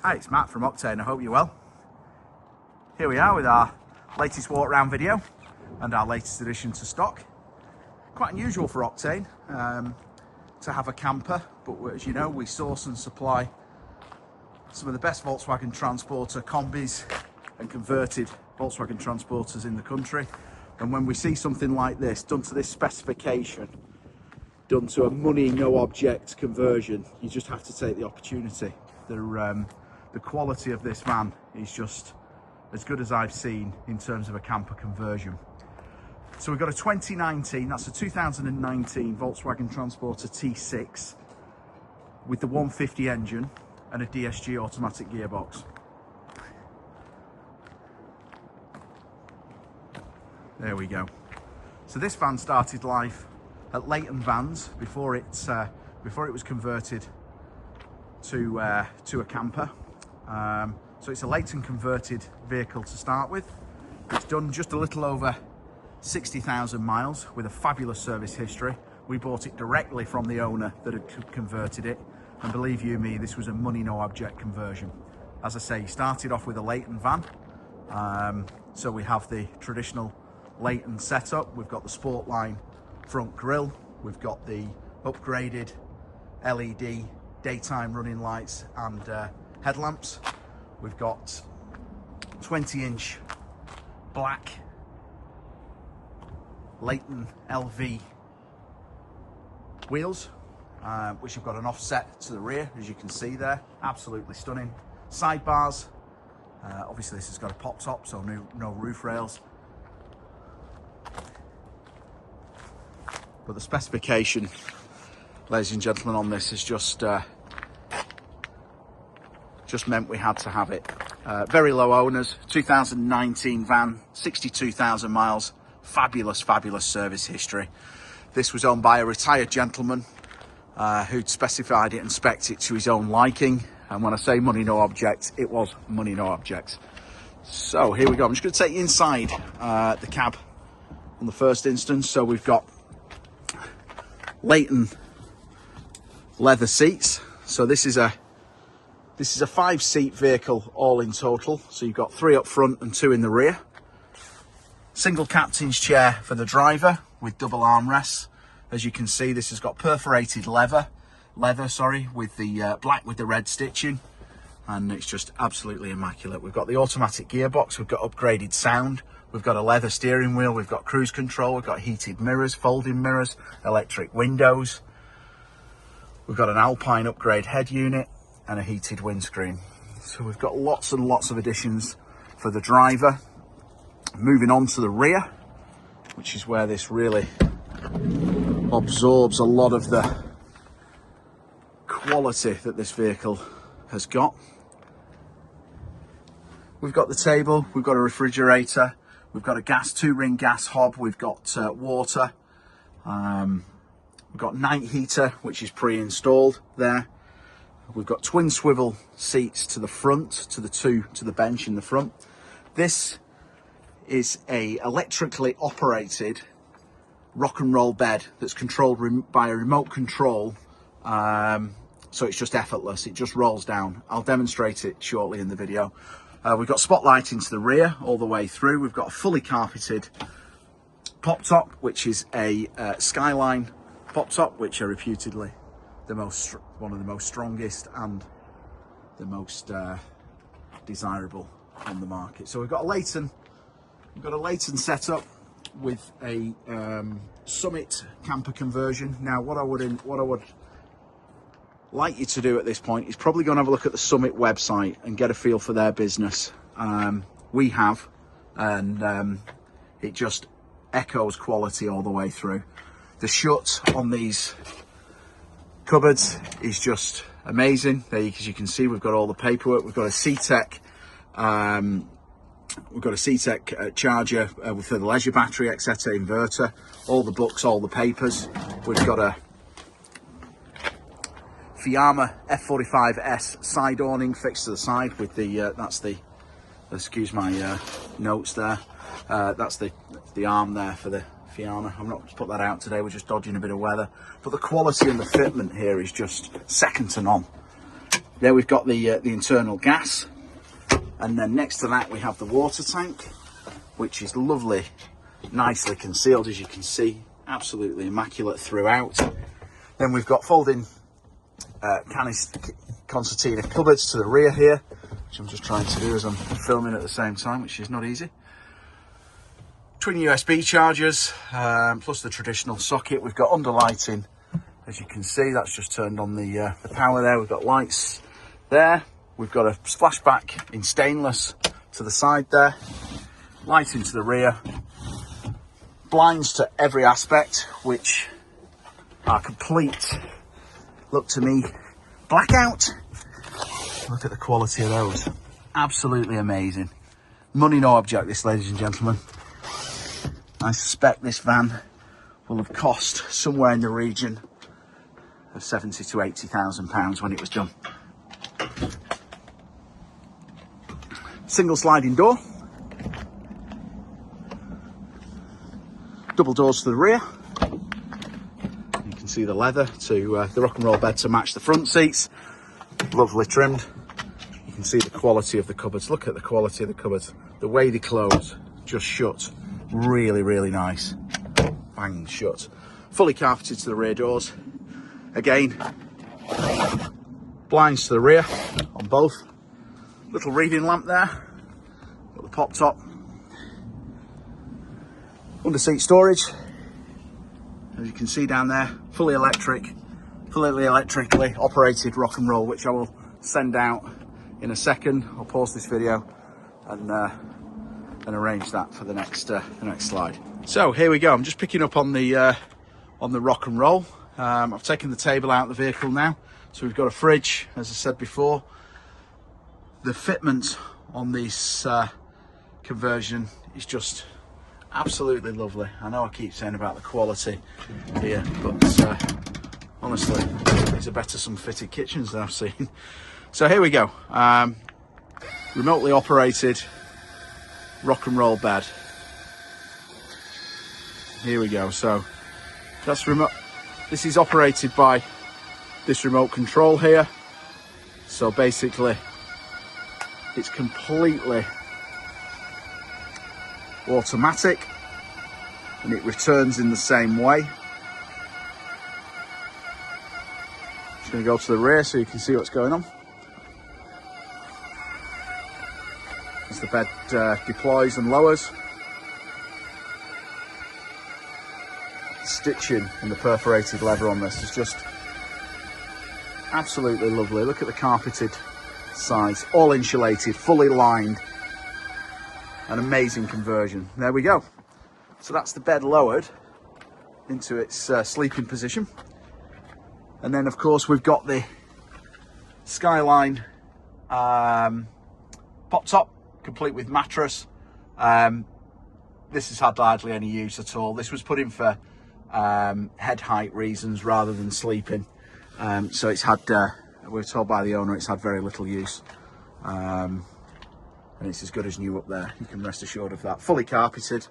Hi, it's Matt from Octane. I hope you're well. Here we are with our latest walk around video and our latest addition to stock. Quite unusual for Octane to have a camper, but as you know, we source and supply some of the best Volkswagen Transporter combis and converted Volkswagen Transporters in the country. And when we see something like this done to this specification, done to a money no object conversion, you just have to take the opportunity. The quality of this van is just as good as I've seen in terms of a camper conversion. So we've got a 2019, that's a 2019 Volkswagen Transporter T6 with the 150 engine and a DSG automatic gearbox. There we go. So this van started life at Leighton Vans before it was converted to a camper. So it's a Leighton converted vehicle to start with. It's done just a little over 60,000 miles with a fabulous service history. We bought it directly from the owner that had converted it, and believe you me, this was a money no object conversion. As I say, started off with a Leighton van. So we have the traditional Leighton setup. We've got the Sportline front grille. We've got the upgraded LED daytime running lights and headlamps. We've got 20-inch black Leighton LV wheels, which have got an offset to the rear, as you can see there. Absolutely stunning. Sidebars. Obviously this has got a pop top, so no roof rails. But the specification, ladies and gentlemen, on this is just meant we had to have it. Very low owners, 2019 van, 62,000 miles, fabulous service history. This was owned by a retired gentleman who'd specified it and spec'd it to his own liking. And when I say money no object, it was money no object. So here we go. I'm just going to take you inside the cab on the first instance. So we've got Leighton leather seats. So this is a 5-seat vehicle all in total. So you've got 3 up front and 2 in the rear. Single captain's chair for the driver with double armrests. As you can see, this has got perforated leather, with the black with the red stitching, and it's just absolutely immaculate. We've got the automatic gearbox, we've got upgraded sound, we've got a leather steering wheel, we've got cruise control, we've got heated mirrors, folding mirrors, electric windows. We've got an Alpine upgrade head unit and a heated windscreen. So we've got lots and lots of additions for the driver. Moving on to the rear, which is where this really absorbs a lot of the quality that this vehicle has got. We've got the table, we've got a refrigerator, we've got a 2-ring gas hob, we've got water, we've got night heater, which is pre-installed there. We've got twin swivel seats to the front, to the bench in the front. This is a electrically operated rock and roll bed that's controlled by a remote control. So it's just effortless, it just rolls down. I'll demonstrate it shortly in the video. We've got spotlighting to the rear all the way through. We've got a fully carpeted pop top, which is a Skyline pop top, which are reputedly one of the most strongest and the most desirable on the market. So we've got a Leighton setup with a Summit camper conversion. Now what I would like you to do at this point is probably go and have a look at the Summit website and get a feel for their business. We have, and it just echoes quality all the way through. The shut on these cupboards is just amazing. There, as you can see, we've got all the paperwork. We've got a CTek charger for the leisure battery, etc., inverter, all the books, all the papers. We've got a Fiamma F45 side awning fixed to the side with the excuse my notes there, that's the arm there for the Fiamma. I'm not to put that out today, we're just dodging a bit of weather, but the quality and the fitment here is just second to none. There we've got the internal gas, and then next to that we have the water tank, which is lovely, nicely concealed, as you can see, absolutely immaculate throughout. Then we've got folding concertina cupboards to the rear here, which I'm just trying to do as I'm filming at the same time, which is not easy. Twin USB chargers, plus the traditional socket. We've got underlighting, as you can see, that's just turned on the power there. We've got lights there. We've got a splashback in stainless to the side there. Lighting to the rear. Blinds to every aspect, which are complete, look to me, blackout. Look at the quality of those. Absolutely amazing. Money no object, this, ladies and gentlemen. I suspect this van will have cost somewhere in the region of £70,000 to £80,000 when it was done. Single sliding door. Double doors to the rear. You can see the leather to the rock and roll bed to match the front seats. Lovely trimmed. You can see the quality of the cupboards. Look at the quality of the cupboards. The way they close, just shut. Really, really nice. Bang shut. Fully carpeted to the rear doors. Again, blinds to the rear on both. Little reading lamp there. Got the pop top. Under seat storage. As you can see down there, fully electrically operated rock and roll, which I will send out in a second. I'll pause this video and arrange that for the next slide. So here we go. I'm just picking up on the rock and roll. I've taken the table out of the vehicle now, so we've got a fridge, as I said before. The fitment on this conversion is just absolutely lovely. I know I keep saying about the quality here, but honestly, these are better some fitted kitchens that I've seen. So here we go. Remotely operated rock and roll bed. Here we go. So that's remote. This is operated by this remote control here. So basically it's completely automatic and it returns in the same way. Just going to go to the rear so you can see what's going on. As the bed deploys and lowers. The stitching and the perforated leather on this is just absolutely lovely. Look at the carpeted sides, all insulated, fully lined. An amazing conversion. There we go. So that's the bed lowered into its sleeping position. And then of course we've got the Skyline pop top, complete with mattress. This has had hardly any use at all. This was put in for head height reasons rather than sleeping. So it's had, we're told by the owner, it's had very little use. And it's as good as new up there. You can rest assured of that. Fully carpeted.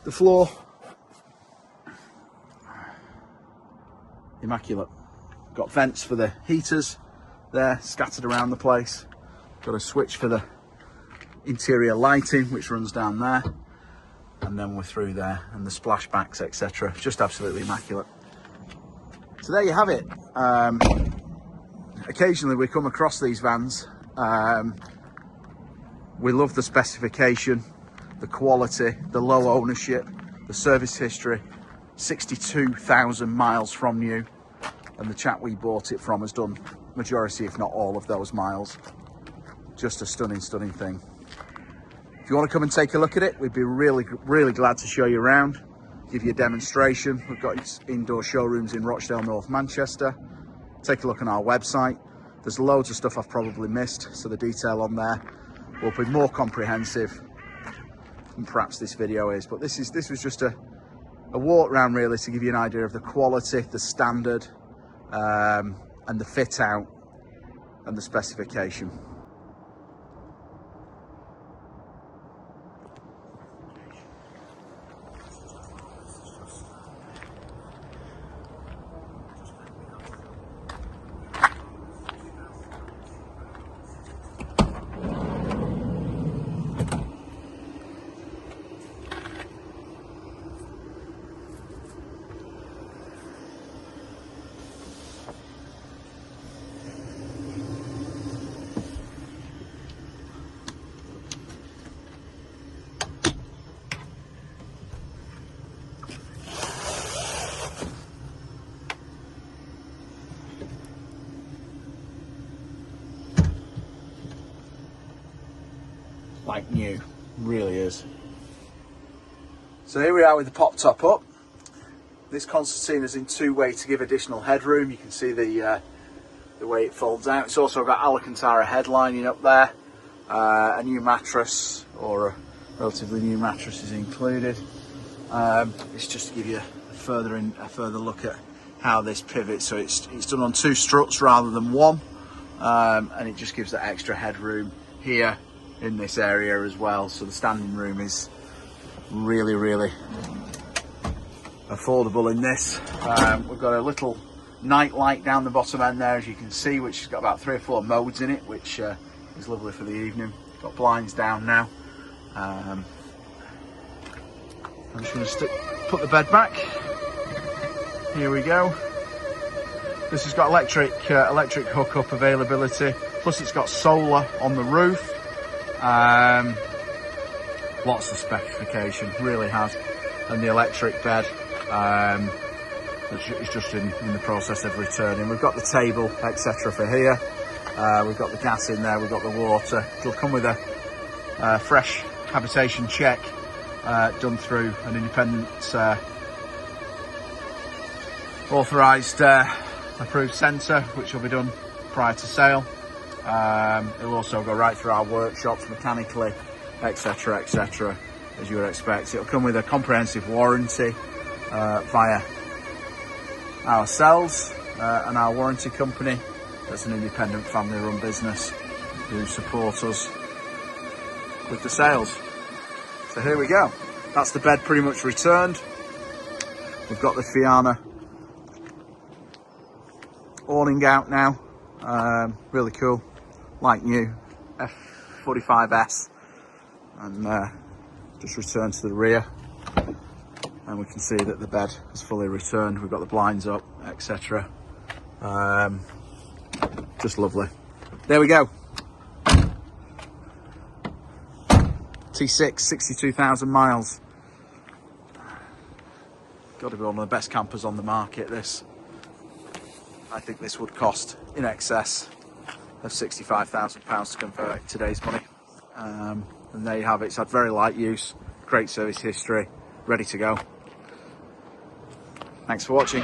The floor, immaculate. Got vents for the heaters there, scattered around the place. Got a switch for the interior lighting, which runs down there. And then we're through there, and the splashbacks, etc. Just absolutely immaculate. So there you have it. Occasionally we come across these vans. We love the specification, the quality, the low ownership, the service history, 62,000 miles from new, and the chap we bought it from has done majority, if not all of those miles. Just a stunning, stunning thing. If you want to come and take a look at it, we'd be really, really glad to show you around, give you a demonstration. We've got indoor showrooms in Rochdale, North Manchester. Take a look on our website. There's loads of stuff I've probably missed, so the detail on there will be more comprehensive than perhaps this video is. But this was just a walk round really to give you an idea of the quality, the standard, and the fit out and the specification. like new, really is. So here we are with the pop top up. This concertina's in two-way to give additional headroom. You can see the way it folds out. It's also got Alcantara headlining up there. A new mattress, or a relatively new mattress, is included. It's just to give you a further look at how this pivots. So it's done on 2 struts rather than 1, and it just gives that extra headroom here in this area as well. So the standing room is really, really affordable in this. We've got a little night light down the bottom end there, as you can see, which has got about 3 or 4 modes in it, which is lovely for the evening. Got blinds down now. I'm just going to put the bed back. Here we go. This has got electric hookup availability, plus it's got solar on the roof. Lots of specification, really has. And the electric bed is just in the process of returning. We've got the table, etc. for here. We've got the gas in there, we've got the water. It'll come with a fresh habitation check done through an independent authorised approved centre, which will be done prior to sale. It'll also go right through our workshops mechanically, etc., etc., as you would expect. It'll come with a comprehensive warranty via ourselves and our warranty company. That's an independent family-run business who support us with the sales. So here we go. That's the bed pretty much returned. We've got the Fiamma awning out now. Really cool, like new, F45S, and just returned to the rear, and we can see that the bed is fully returned. We've got the blinds up, etc. Just lovely. There we go. T6, 62,000 miles. Got to be one of the best campers on the market, this. I think this would cost in excess of £65,000 to convert today's money. And there you have it. It's had very light use, great service history, ready to go. Thanks for watching.